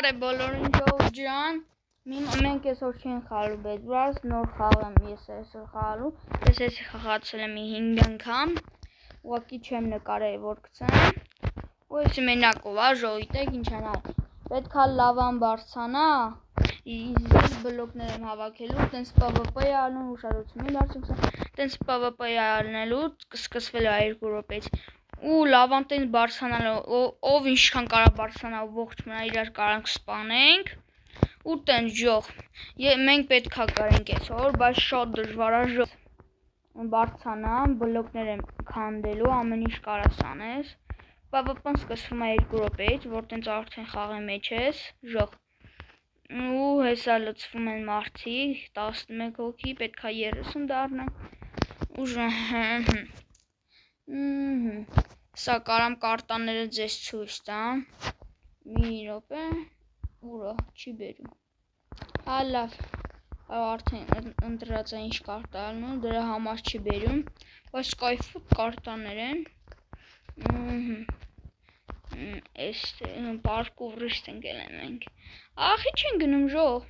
Բարե բոլորին ջող ջան, մենք այսօր չենք խաղալու Bed Wars, նոր խաղ եմ ես այսօր խաղալու, ես էսի խաղացել եմ 5 անգամ, ուղղակի չեմ նկարել որ գցեմ, ու էսի մենակով ժողովուրդ ինչ անալ, պետք է լավան բարձանա, ես բլոկներ եմ հավաքելու, տենց PvP ալնու ուշադրություն բարձրացնում, տենց PvP ալնելու սկսվել է 2 րոպեից ու լավան տենց բարձրանալու, ով ինչքան կարա բարձրանալ ողջ մնա իրար կարանք սպանենք ու տենց ջող, մենք պետք է կարենք այսօր, բայց շատ դժվար է բարձրանամ, բլոկներ եմ քանդելու, ամեն ինչ կարաս անես, PvP-ն սկսվում է 2 րոպեից, որ տենց արդեն խաղի մեջ ես, ջող, ու հեսա լծվում են մարդիկ, 11 հոգի, պետք է 30 դառնանք, ու Սա կարամ կարտաները ձեզ ցույց տամ, մի րոպե, ուրա, չի բերում, հա լավ, արդեն ընտրած է ինչ կարտա ալնում, դրա համար չի բերում, բայց կայֆուտ կարտաներ են, պարկուրիստ ենք ելեն մենք, ախի չեն գնում ժող,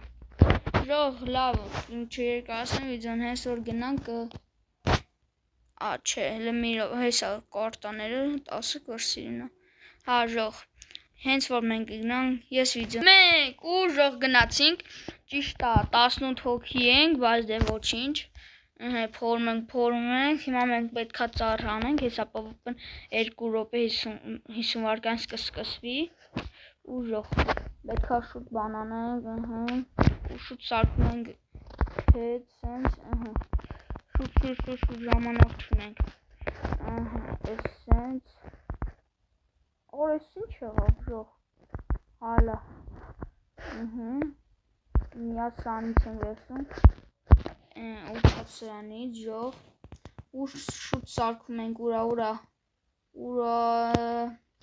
լավ, չերկարացնեմ վիդեոն, հենց որ գնանք չէ, հեսա կարտաները 10 կրսիրինա, հա ժող, հենց որ մենք գնանք, ես վիդեոն, մենք ու ժող գնացինք, ճիշտ է 18 հոգի ենք, բայց դե ոչինչ, փորում ենք, հիմա մենք պետք է ծառ անենք, հեսա PvP-ն 2 րոպե 50 վայրկյան սկսվի, ու ժող, պետք է շուտ բան անենք, ու շուտ սարքում ենք հետ, սենց, շուտ ժամանակ չունենք, ես սենց, ես ինչ եղավ ժող, հալա, միասանից եմ վերցում, ուղղաց սրանից ժող, ու շուտ սարքում ենք ուրա,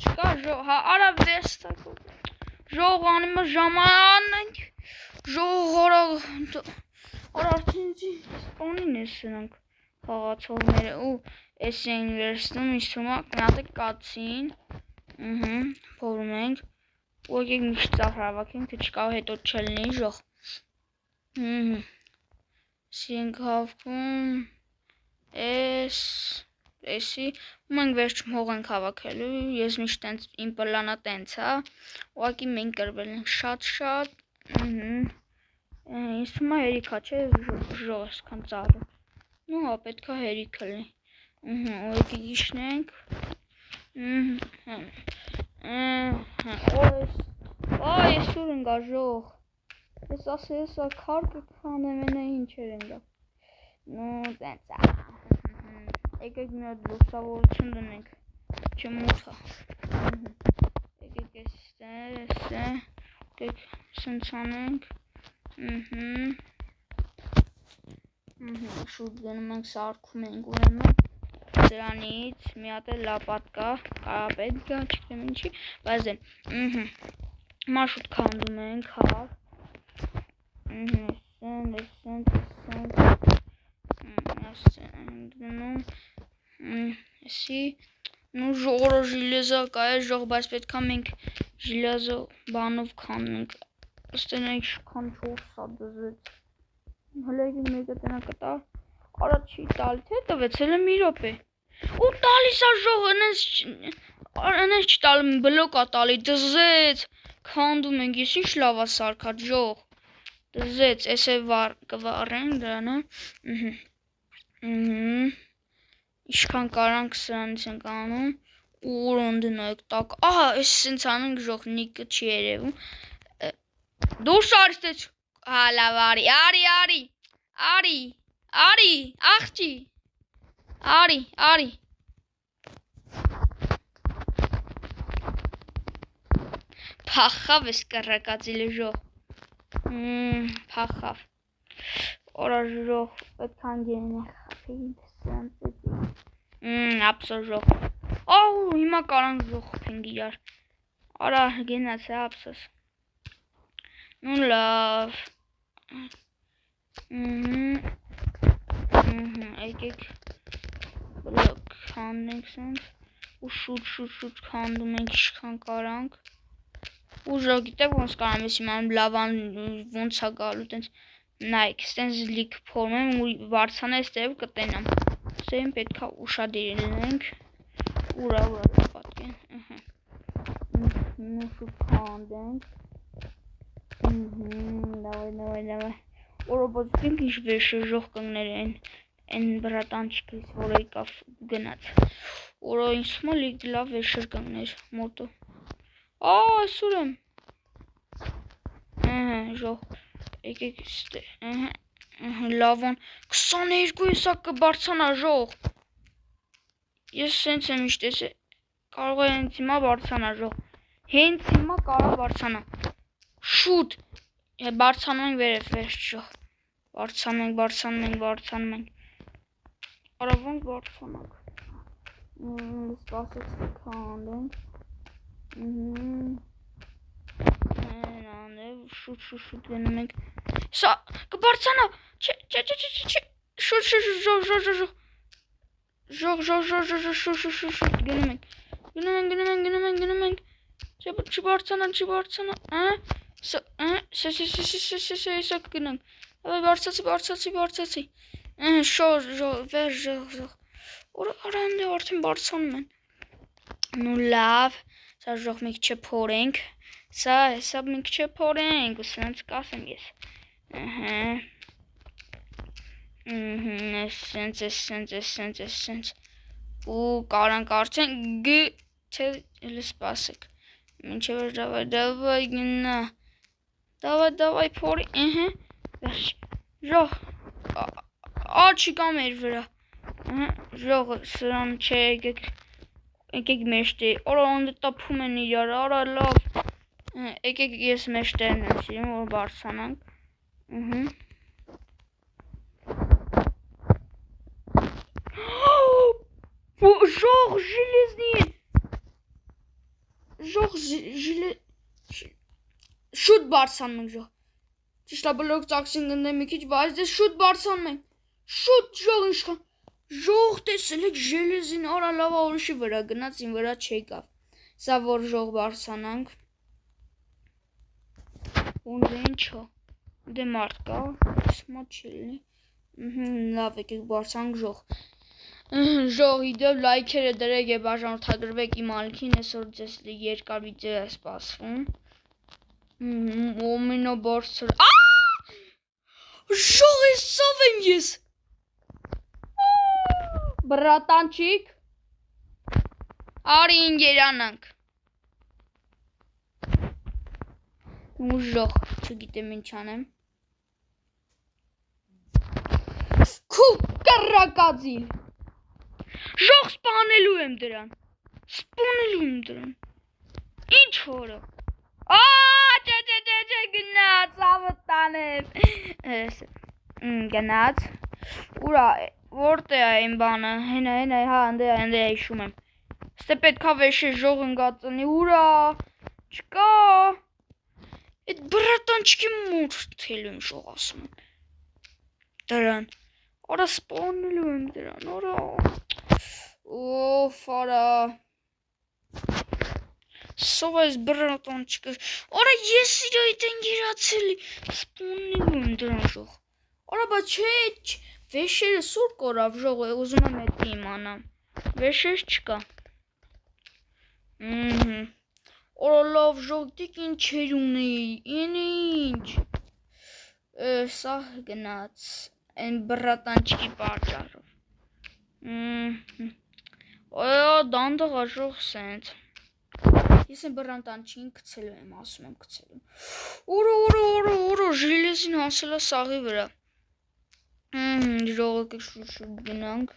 չկա ժող, հա արա վերստակով, ժող անիմը ժաման ենք, ժող արդեն սպանին ես սրանք խաղացողները ու ես են վերստում ինչ թումակ մյատը կացին, փորում ենք, ու եկեք միշտ ծաղ հավաքենք, թե չկավ հետո չելնի ժող, ենք հավքում, էսի, ու մենք վերջում հող ենք հավաքելու, ես միշտ իմ պլանա տենց հա, ուղղակի մենք կրվել ենք շատ, ինձ թվում է հերիքա չէ ժող այսքան ծառը, նու հա պետք է հերիքը լինի, ու եկեք իջնենք, ես ուր ընգա ժող, ես ասել եսա քար կքանդեմ ենա ինչեր ընգա, նու տենց եկեք մի հատ լուսավորություն դնենք, չմութա, եկեք եկեք սենց անենք, շուտ գնում ենք սարքում ենք ուրեմն, դրանից մի հատ էլ լապատ կա, կարապետ կա, չգիտեմ ինչի, բայց դե, հիմա շուտ քանդում ենք, հավ, էսի, նու ժողորը ժիլեզա կա է ժող, բայց պետք է մենք ժիլեզա բանով քանդենք, ըստեն ինչքան 4 սատ դզվեց, հլեգի մեկը տնա կտա, արա չի տալի, թե տվեց, հել եմ մի րոպե, ու տալիս է ժող, ընես չտալի, բլոկ է տալի, դզեց, քանդում ենք, ես ինչ լավ է սարքած ժող, դզեց, ես է կվարենք դրանը, ինչքան կարանք սրանից ենք անում, ուր ընդնոյք տակ, ահա, ես սենց անենք ժող, նիկը չի երևում, դուրս արիստեց, հալավ արի, աղջի, արի, փախավ ես կռակածիլը ժող, փախավ, որա ժող, պետք անգեն է խապեին, ապսո ժող, հիմա կարանք ժող խպենք իրար, արա գենաց է ապսոս, նու լավ, եկեք բլոկ քանդենք սենց, ու շուտ քանդում ենք ինչքան կարանք, Ուժը գիտեք ոնց կարամ ես իմանամ լավան ոնց է գալու տենց նայեք ստենց լիք փորում եմ ու վարձանես տեւ կտենամ սեն պետքա ուշադիր լինենք ուրա պատկեն շուտ քանդենք давай Օրոբոծին ինչ վեշը ժող կներ են բրատանչիկից որ եկավ գնաց Օրո ինձ մոտ լիք լավ վեշեր կներ մոտո ասուր եմ ժող եկեք ստե լավան 22 հեսա կբարձանա ժող ես սենց եմ իշտես կարող է հենց հիմա բարձանա ժող հենց հիմա կարող բարձանա շուտ բարձանում ենք վերև վերջ ժող բարձանում ենք արավանք բարձանանք սպասեք քանդենք շուտ գնում ենք սա կբարձանա շուտ շուտ գնում ենք չբարձանա սա գնանք բարձացի վերջ արանդ արդեն բարձանում են նու լավ սա ժող մենք չփորենք սա մենք չփորենք ու սենց կասեմ ես սենց ու կարանք արդեն թե սպասեք մինչև давай գնա давай փորի ժող չկա մեր վրա ժողը սրան չէ եկեք մեջտե օրա օնդը տապում են իրար արա լավ եկեք ես մեջտերն եմ սիրում որ բարձանանք ժող ժիլեզնի ժող շուտ բարձանում ենք ժող ճիշտ է բլոկ ծախսին գնդեմ մի քիչ բայց դες շուտ բարձանում ենք շուտ ժող ինչքան ժող տեսել եք ժելեզին արա լավա ուրիշի վրա գնաց ին վրա չեկավ սա որ ժող բարձանանք ունդ ինչո դե մարդ կա սմա չի լինի լավ եկեք բարձանք ժողի դեպ լայքերը դրեք է բաժանորդագրվեք իմ ալքին այսօր ձեզ երկար վիդեո է սպասվում Օմենաբարձր ժող ես սավ եմ ես բրատանչիկ արի ինգերանանք ու ժող չգիտեմ ինչ անեմ քու կռակածիլ ժող սպանելու եմ դրան ինչ հորը գնաց ավտանեմ գնաց ուրա որտե այն բանը հենա հա անդե հիշում եմ ստե պետքա վեշե ժող ընկածնի ուրա չկա այդ բրատանչիկի մորթելու եմ ժող ասում դրան Ora spawnելու եմ դրան Ora Օֆ արա Սով այս բրատանչիկը Ora ես իրա իտ են գիրացելի Spawnելու եմ դրան ժող Ora բա չէ Վեշերը սուր կորավ ժող ուզում եմ էտի իմանամ Վեշեր չկա Ora լավ ժող դիք ինչեր ունեի Են ինչ Սա գնաց Են բրատանչիկի պատճառով Այո դանդաղ ժող սենց Ես են բրատանչիկին գցելու եմ ասում եմ գցելու Օրա ժելեզին հասել է սաղի վրա Ժողը կշուշուտ գնանք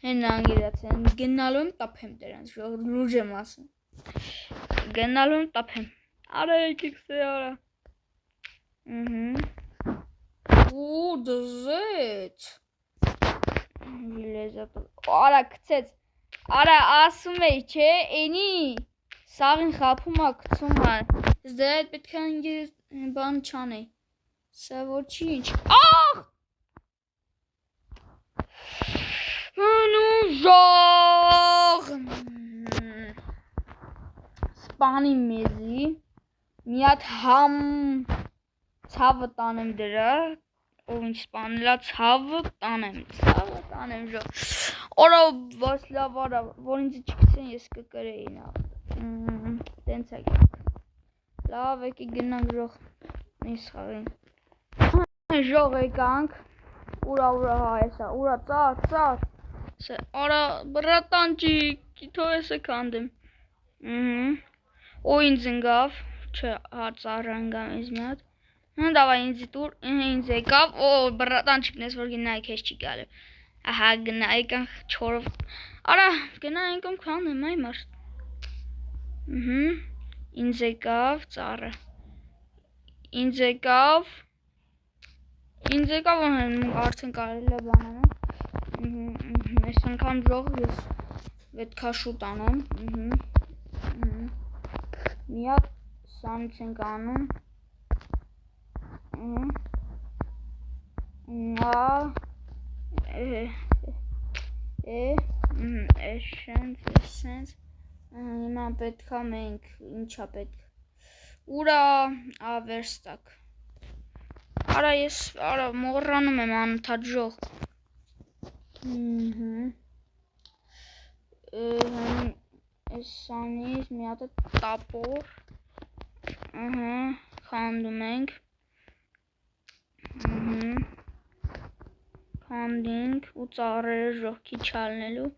Հենան գիրացեն գնալու եմ տապեմ դրանց ժող լուջ եմ ասում Գնալու եմ տապեմ Արա եկեք սե արա Ու դզեց Արա կցեց Արա ասում էի չէ էնի Սաղին խապում ա կցում ա Ես դրա հետ պետք է բան չանեի Սա որ չի ինչ Աղ Նու ժող Սպանի մեզի մի հատ համ ցավը տանեմ դրա, ով ինչ սպանելա ցավը տանեմ ժո։ Օրա ոչ լավ արա, որ ինձ չգցեն ես կկրեի նա։ Տենց է։ Լավ եկի գնանք ժող նիս խաղին։ Ժող եկանք, ուրա հայեսա, ուրա ծար։ Արա բրատանջիկ, թող ես եկանդեմ։ Ու ինձ ընգավ, չէ ծառը ընգամ ինձ մի հատ։ Դավայ ինձ տուր, ինձ եկավ, բրատանջիկն ես որ գնայի քեզ չի գալու։ Ահա գնայինք 4 Արա գնայինք քանեմ այ մարդ։ Ինձ եկավ ծառը։ Ինձ եկավ արդեն կարելի է բանանը։ Այս անգամ ժող ես պետքա շուտ անեմ։ Մի հատ սանից ենք անում։ Էսենց հիմա պետքա մենք ինչա պետք ուրա ավերստակ արա ես արա մոռանում եմ անընդհատ ժող Սանից մի հատ տապոր խանդում ենք Քանդինք ու ծառերը ժողքի չալնելու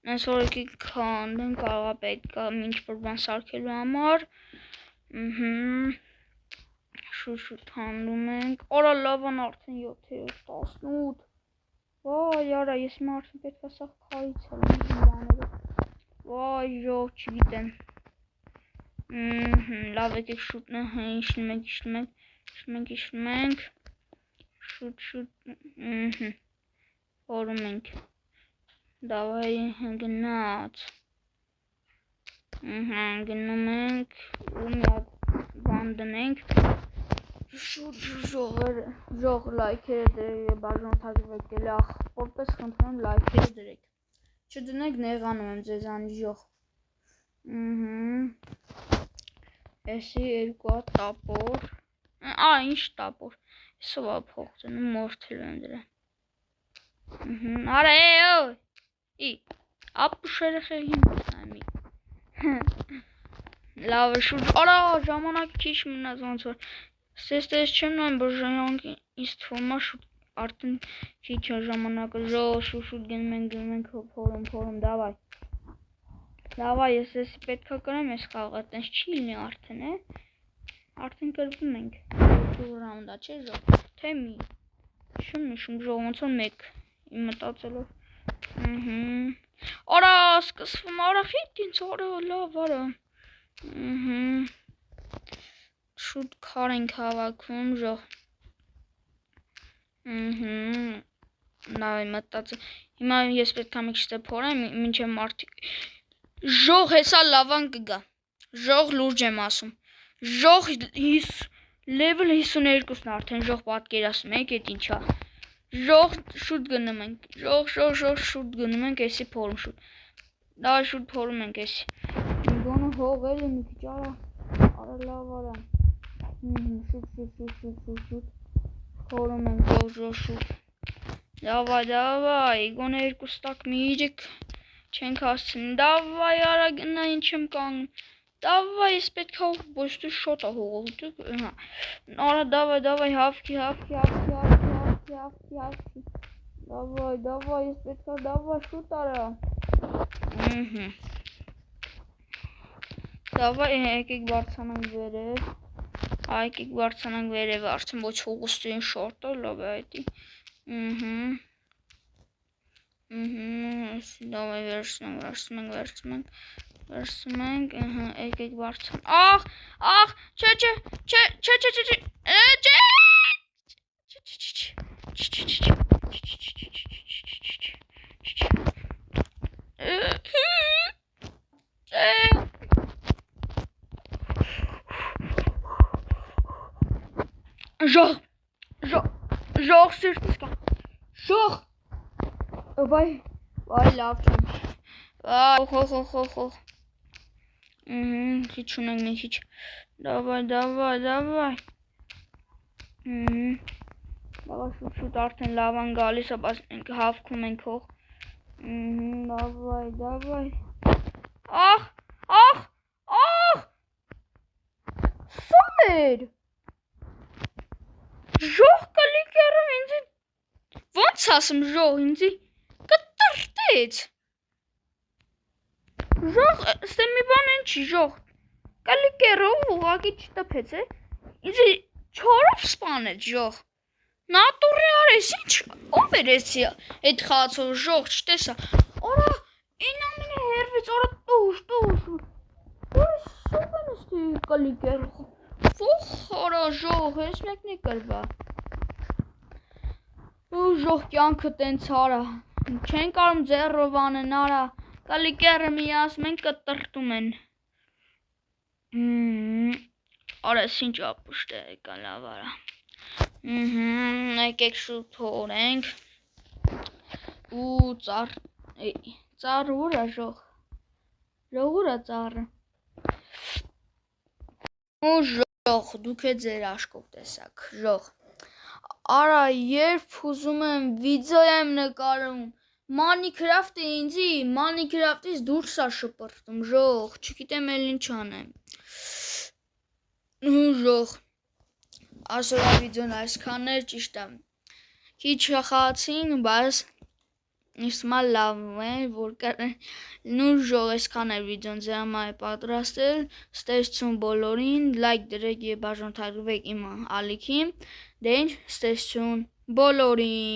Նենց որ եկի քանդենք կարողա պետքա ինչ որ բան սարքելու համար Շուտ քանդում ենք Օրա լավան արդեն 7:18 Վայ արա ես հիմա արդեն պետքա սա քարից բաները Վայ ժող չգիտեմ Լավ եկեք շուտ իջնում ենք Շուտ Որում ենք Դավայ գնաց Գնում ենք ու մի հատ բան դնենք Շուտ ժող լայքերը դրեք բաժանորդակ եկել որպես խնդրում լայքերը դրեք Չդնեք նեղանում եմ ձեզանի ժող Էսի երկու հատ տապոր ինչ տապոր Սովա փող դնում մորթելու եմ դրա Արա ապուշերը խեղին նամի Լավ շուտ արա ժամանակ քիչ մնաց ոնց որ Ստես չեմ նայում որ ժամանակը ինձ թվում է շուտ արդեն քիչ է ժամանակը շուտ գնում ենք փորում դավայ Դավայ ես էսի պետքա կրեմ ես խաղը տենց չի լինի արդեն Արդեն կրվում ենք ռաունդա չէ ժող թե մի Շում ժող ոնց որ մեկ Իմ մտածելով Արա սկսվում արա խիտ ինձ արա լավ արա Շուտ քար ենք հավաքում ժող Լավ մտածել Հիմա ես պետքա մի քիչ փորեմ մինչև մարդիկ Ժող հեսա լավան կգա Ժող լուրջ եմ ասում Ժող level 52-ն արդեն ժող պատկերացնում եք էդ ինչա Ժող շուտ գնում ենք Ժող շուտ գնում ենք էսի փորում շուտ Դավայ շուտ փորում ենք էսի Գոնը հող էլի մի քիչ արա լավ արա Շուտ Փորում ենք ժող շուտ Դավայ գոնը 2 ստակ մի իրեք Չենք հասցնի Դավայ արա գնա ինչ եմ կանգնում Դավայ ես պետքա ոչ դու շոտ հողով Արա դավայ հավքի Դավայ ես պետքա դավայ շուտ արա Դավայ եկեք բարձանանք վերև Եկեք բարձանանք վերև արդեն ոչ հողուստին շորտը լավ է այդի Դավայ վերցնենք եկեք բարձան Աղ չէ Ժող սիրտս կա Ժող Վայ լավ չեմ Վայ Քիչ ունենք մի քիչ Давай. Բաղա շուտ արդեն լավան գալիս է, բայց մենք հավքում ենք հող։ Давай. Ախ։ Սեր։ Ժող կլիկերը ինձի, ոնց ասեմ ժող ինձի կտրտեց։ Ժող, ստե մի բան են չի ժող, կլիկերը ուղղակի չտպեց է, ինձի չորով սպանեց ժող։ Նատուրի արես, ինչ, ով էր էսի էդ խացով ժող, չտեսա, արա, այն ամենը հերվից, արա տուշ, որ սուպ են ստի կլիկեր, վոխ, արա ժող, ես մեկնի կրվա, ու ժող կյանքը տենց արա, չեն կարում ձերով անեն արա, կլիկերը միասմ են կտրտում են, արես ինչ ապուշտ է եկա լավ արա, եկեք շուտ հորենք, ու ծառ ուր է ժող, ուր է ծառը, ու ժող, դուք է ձեր աշկով տեսակ, ժող, արա երբ ուզում եմ վիդեո եմ նկարում, Minecraft-ը ինձի, Minecraft-ից դուրս է շպրտում, ժող, չգիտեմ էլ ինչ անեմ, ու ժող, ասորա վիդեոն այսքան էր, ճիշտ է, քիչ խաղացին, բայց իսմա լավ է, որ կրեն, նու ժող այսքան էր վիդեոն ձեր համար է պատրաստել, ստեսություն բոլորին, լայք դրեք և բաժանորդագրվեք իմ ալիքին, դե ինչ, ստեսություն բոլորին։